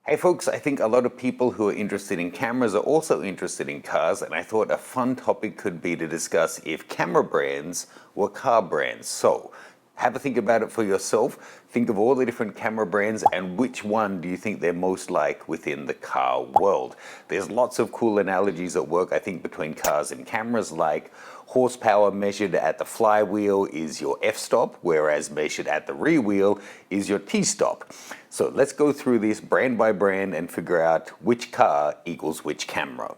Hey folks, I think a lot of people who are interested in cameras are also interested in cars, and I thought a fun topic could be to discuss if camera brands were car brands. So, have a think about it for yourself. Think of all the different camera brands and which one do you think they're most like within the car world. There's lots of cool analogies at work, I think, between cars and cameras, like horsepower measured at the flywheel is your f-stop, whereas measured at the rear wheel is your t-stop. So let's go through this brand by brand and figure out which car equals which camera.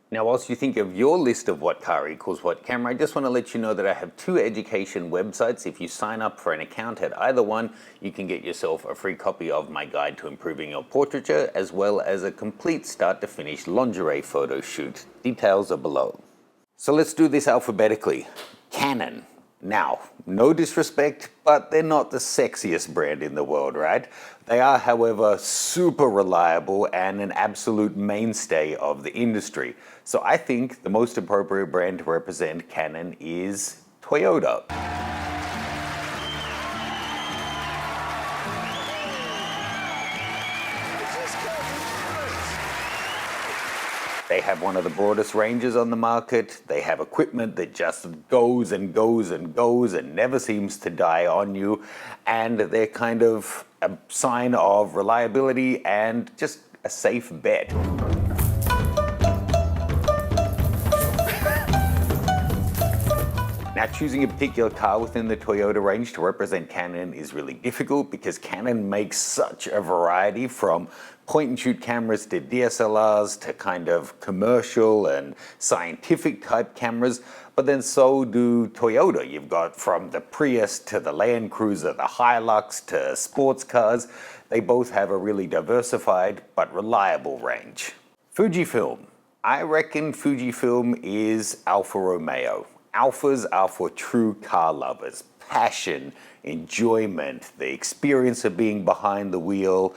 Now, whilst you think of your list of what car equals what camera, I just want to let you know that I have two education websites. If you sign up for an account at either one, you can get yourself a free copy of my guide to improving your portraiture, as well as a complete start to finish lingerie photo shoot. Details are below. So let's do this alphabetically. Canon. Now, no disrespect, but they're not the sexiest brand in the world, right? They are, however, super reliable and an absolute mainstay of the industry. So I think the most appropriate brand to represent Canon is Toyota. They have one of the broadest ranges on the market. They have equipment that just goes and goes and goes and never seems to die on you. And they're kind of a sign of reliability and just a safe bet. Now, choosing a particular car within the Toyota range to represent Canon is really difficult because Canon makes such a variety, from point-and-shoot cameras to DSLRs to kind of commercial and scientific type cameras, but then so do Toyota. You've got from the Prius to the Land Cruiser, the Hilux to sports cars. They both have a really diversified but reliable range. Fujifilm. I reckon Fujifilm is Alfa Romeo. Alphas are for true car lovers. Passion, enjoyment, the experience of being behind the wheel,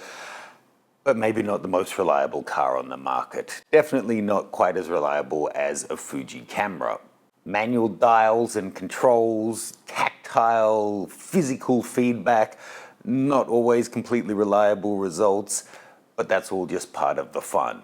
but maybe not the most reliable car on the market. Definitely not quite as reliable as a Fuji camera. Manual dials and controls, tactile, physical feedback, not always completely reliable results, but that's all just part of the fun.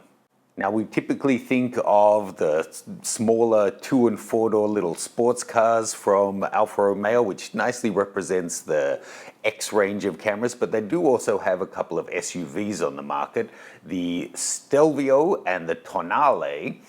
Now, we typically think of the smaller 2- and 4-door little sports cars from Alfa Romeo, which nicely represents the X range of cameras, but they do also have a couple of SUVs on the market, the Stelvio and the Tonale,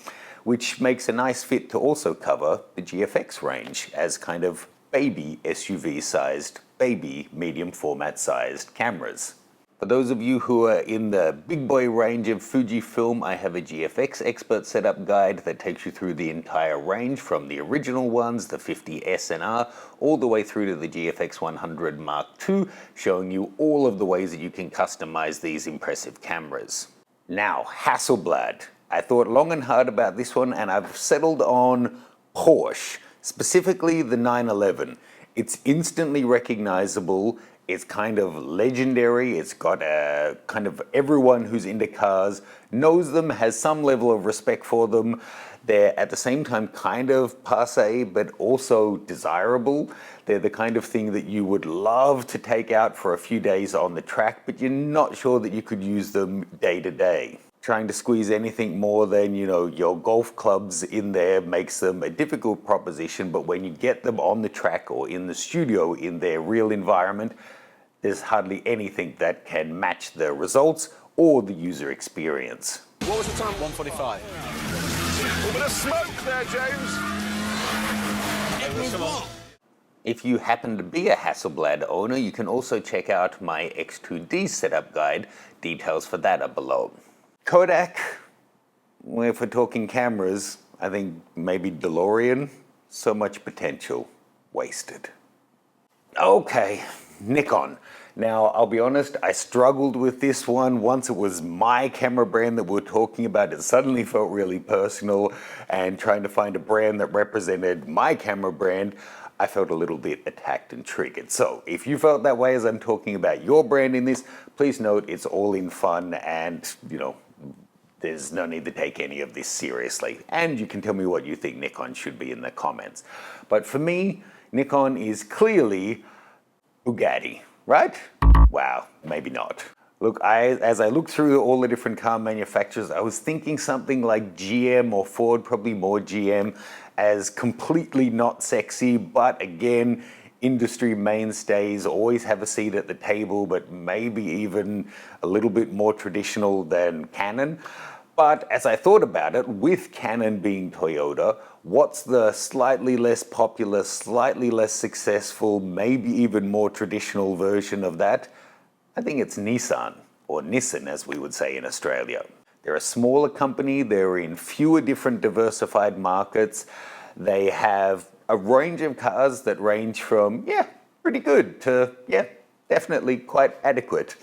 which makes a nice fit to also cover the GFX range as kind of baby SUV-sized, baby medium format-sized cameras. For those of you who are in the big boy range of Fujifilm, I have a GFX expert setup guide that takes you through the entire range, from the original ones, the 50S and R, all the way through to the GFX 100 Mark II, showing you all of the ways that you can customize these impressive cameras. Now, Hasselblad. I thought long and hard about this one, and I've settled on Porsche, specifically the 911. It's instantly recognizable. It's kind of legendary. It's got a kind of everyone who's into cars knows them, has some level of respect for them. They're at the same time kind of passé, but also desirable. They're the kind of thing that you would love to take out for a few days on the track, but you're not sure that you could use them day to day. Trying to squeeze anything more than, your golf clubs in there makes them a difficult proposition, but when you get them on the track or in the studio in their real environment, there's hardly anything that can match the results or the user experience. What was the time? 1:45. A bit of smoke there, James. If you happen to be a Hasselblad owner, you can also check out my X2D setup guide. Details for that are below. Kodak, well, if we're talking cameras, I think maybe DeLorean. So much potential wasted. Okay, Nikon. Now, I'll be honest, I struggled with this one. Once it was my camera brand that we were talking about, it suddenly felt really personal, and trying to find a brand that represented my camera brand, I felt a little bit attacked and triggered. So if you felt that way as I'm talking about your brand in this, please note it's all in fun, and, there's no need to take any of this seriously. And you can tell me what you think Nikon should be in the comments. But for me, Nikon is clearly Bugatti, right? Wow, maybe not. Look, as I looked through all the different car manufacturers, I was thinking something like GM or Ford, probably more GM, as completely not sexy, but again, industry mainstays, always have a seat at the table, but maybe even a little bit more traditional than Canon. But as I thought about it, with Canon being Toyota, what's the slightly less popular, slightly less successful, maybe even more traditional version of that? I think it's Nissan, or Nissan as we would say in Australia. They're a smaller company, they're in fewer different diversified markets. They have a range of cars that range from, pretty good to, definitely quite adequate.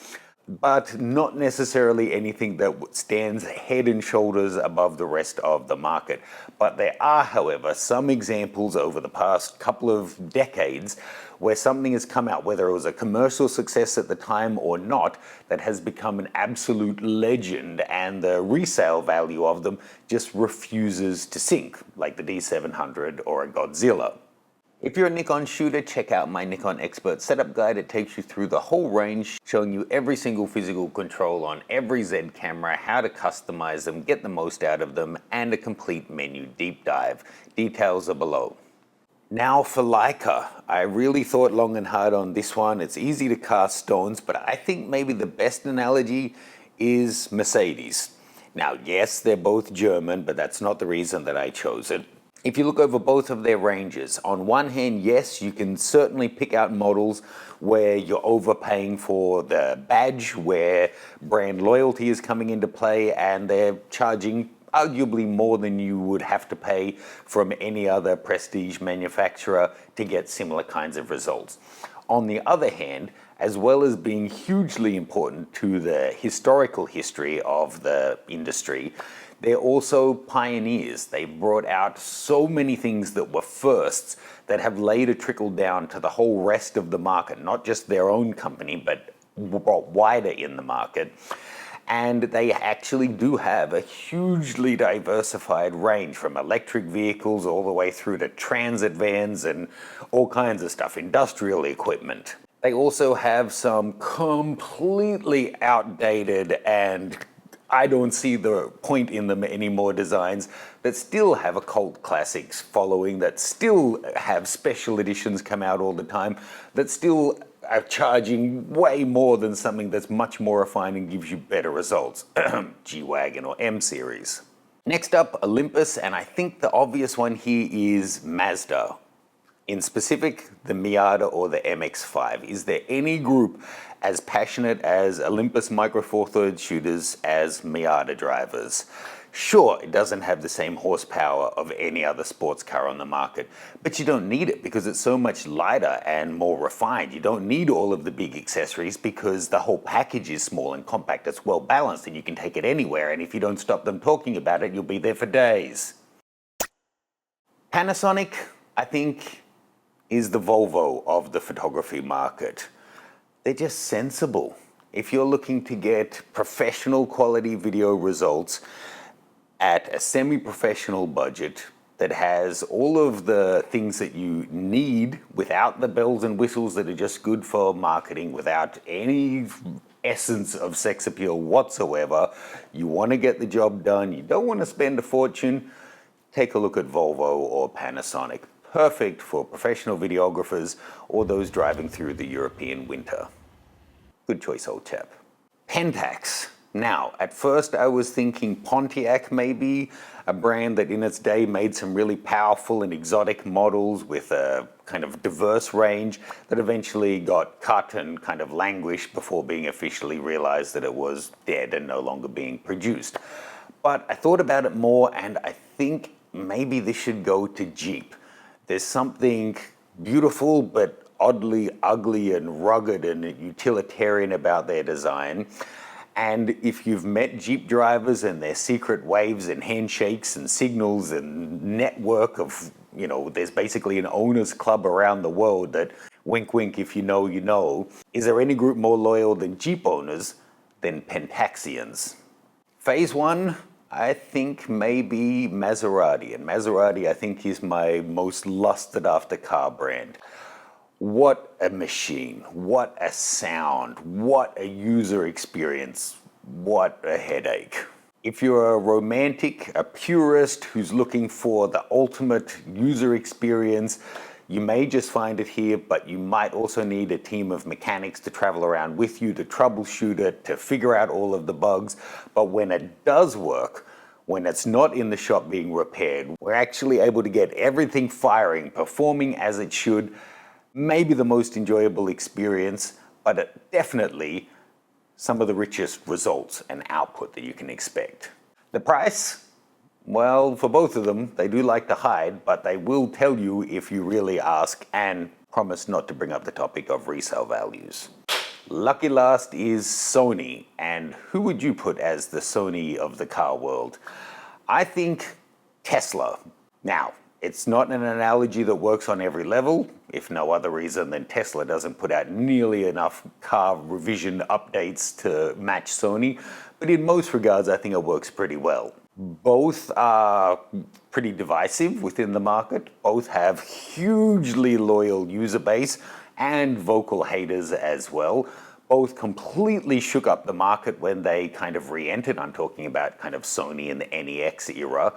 But not necessarily anything that stands head and shoulders above the rest of the market. But there are, however, some examples over the past couple of decades where something has come out, whether it was a commercial success at the time or not, that has become an absolute legend, and the resale value of them just refuses to sink, like the D700 or a Godzilla. If you're a Nikon shooter, check out my Nikon Expert Setup Guide. It takes you through the whole range, showing you every single physical control on every Z camera, how to customize them, get the most out of them, and a complete menu deep dive. Details are below. Now for Leica. I really thought long and hard on this one. It's easy to cast stones, but I think maybe the best analogy is Mercedes. Now, yes, they're both German, but that's not the reason that I chose it. If you look over both of their ranges, on one hand, yes, you can certainly pick out models where you're overpaying for the badge, where brand loyalty is coming into play, and they're charging arguably more than you would have to pay from any other prestige manufacturer to get similar kinds of results. On the other hand, as well as being hugely important to the historical history of the industry, they're also pioneers. They brought out so many things that were firsts that have later trickled down to the whole rest of the market, not just their own company, but brought wider in the market. And they actually do have a hugely diversified range, from electric vehicles all the way through to transit vans and all kinds of stuff, industrial equipment. They also have some completely outdated and I don't see the point in them anymore designs that still have a cult classics following, that still have special editions come out all the time, that still are charging way more than something that's much more refined and gives you better results. G-Wagon or M-Series. Next up, Olympus, and I think the obvious one here is Mazda. In specific, the Miata or the MX-5. Is there any group as passionate as Olympus Micro Four Thirds shooters as Miata drivers? Sure, it doesn't have the same horsepower of any other sports car on the market, but you don't need it because it's so much lighter and more refined. You don't need all of the big accessories because the whole package is small and compact. It's well balanced and you can take it anywhere, and if you don't stop them talking about it, you'll be there for days. Panasonic, I think, is the Volvo of the photography market. They're just sensible. If you're looking to get professional quality video results at a semi-professional budget that has all of the things that you need without the bells and whistles that are just good for marketing, without any essence of sex appeal whatsoever, you want to get the job done, you don't want to spend a fortune, take a look at Volvo or Panasonic. Perfect for professional videographers or those driving through the European winter. Good choice, old chap. Pentax. Now, at first I was thinking Pontiac maybe, a brand that in its day made some really powerful and exotic models with a kind of diverse range that eventually got cut and kind of languished before being officially realized that it was dead and no longer being produced. But I thought about it more and I think maybe this should go to Jeep. There's something beautiful but oddly ugly and rugged and utilitarian about their design. And if you've met Jeep drivers and their secret waves and handshakes and signals and network of, there's basically an owners club around the world that wink wink, if you know, you know. Is there any group more loyal than Jeep owners than Pentaxians? Phase one, I think maybe Maserati. And Maserati, I think, is my most lusted after car brand. What a machine, what a sound, what a user experience, what a headache. If you're a romantic, a purist who's looking for the ultimate user experience, you may just find it here, but you might also need a team of mechanics to travel around with you to troubleshoot it, to figure out all of the bugs. But when it does work, when it's not in the shop being repaired, we're actually able to get everything firing, performing as it should. Maybe the most enjoyable experience, but definitely some of the richest results and output that you can expect. The price? Well, for both of them, they do like to hide, but they will tell you if you really ask and promise not to bring up the topic of resale values. Lucky last is Sony, and who would you put as the Sony of the car world? I think Tesla. Now, it's not an analogy that works on every level, if no other reason than Tesla doesn't put out nearly enough car revision updates to match Sony, but in most regards I think it works pretty well. Both are pretty divisive within the market, both have hugely loyal user base and vocal haters as well. Both completely shook up the market when they kind of re-entered. I'm talking about kind of Sony in the NEX era,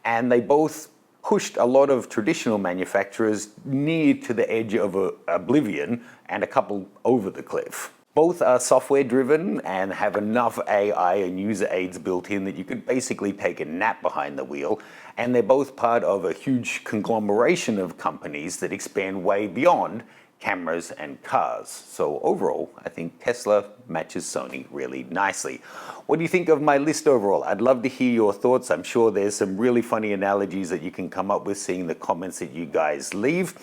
and they both pushed a lot of traditional manufacturers near to the edge of oblivion and a couple over the cliff. Both are software driven and have enough AI and user aids built in that you could basically take a nap behind the wheel, and they're both part of a huge conglomeration of companies that expand way beyond cameras and cars. So overall, I think Tesla matches Sony really nicely. What do you think of my list overall? I'd love to hear your thoughts. I'm sure there's some really funny analogies that you can come up with seeing the comments that you guys leave.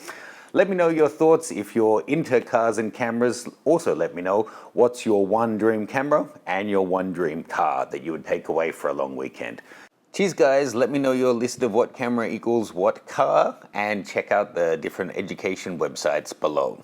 Let me know your thoughts if you're into cars and cameras. Also let me know what's your one dream camera and your one dream car that you would take away for a long weekend. Cheers guys, let me know your list of what camera equals what car and check out the different education websites below.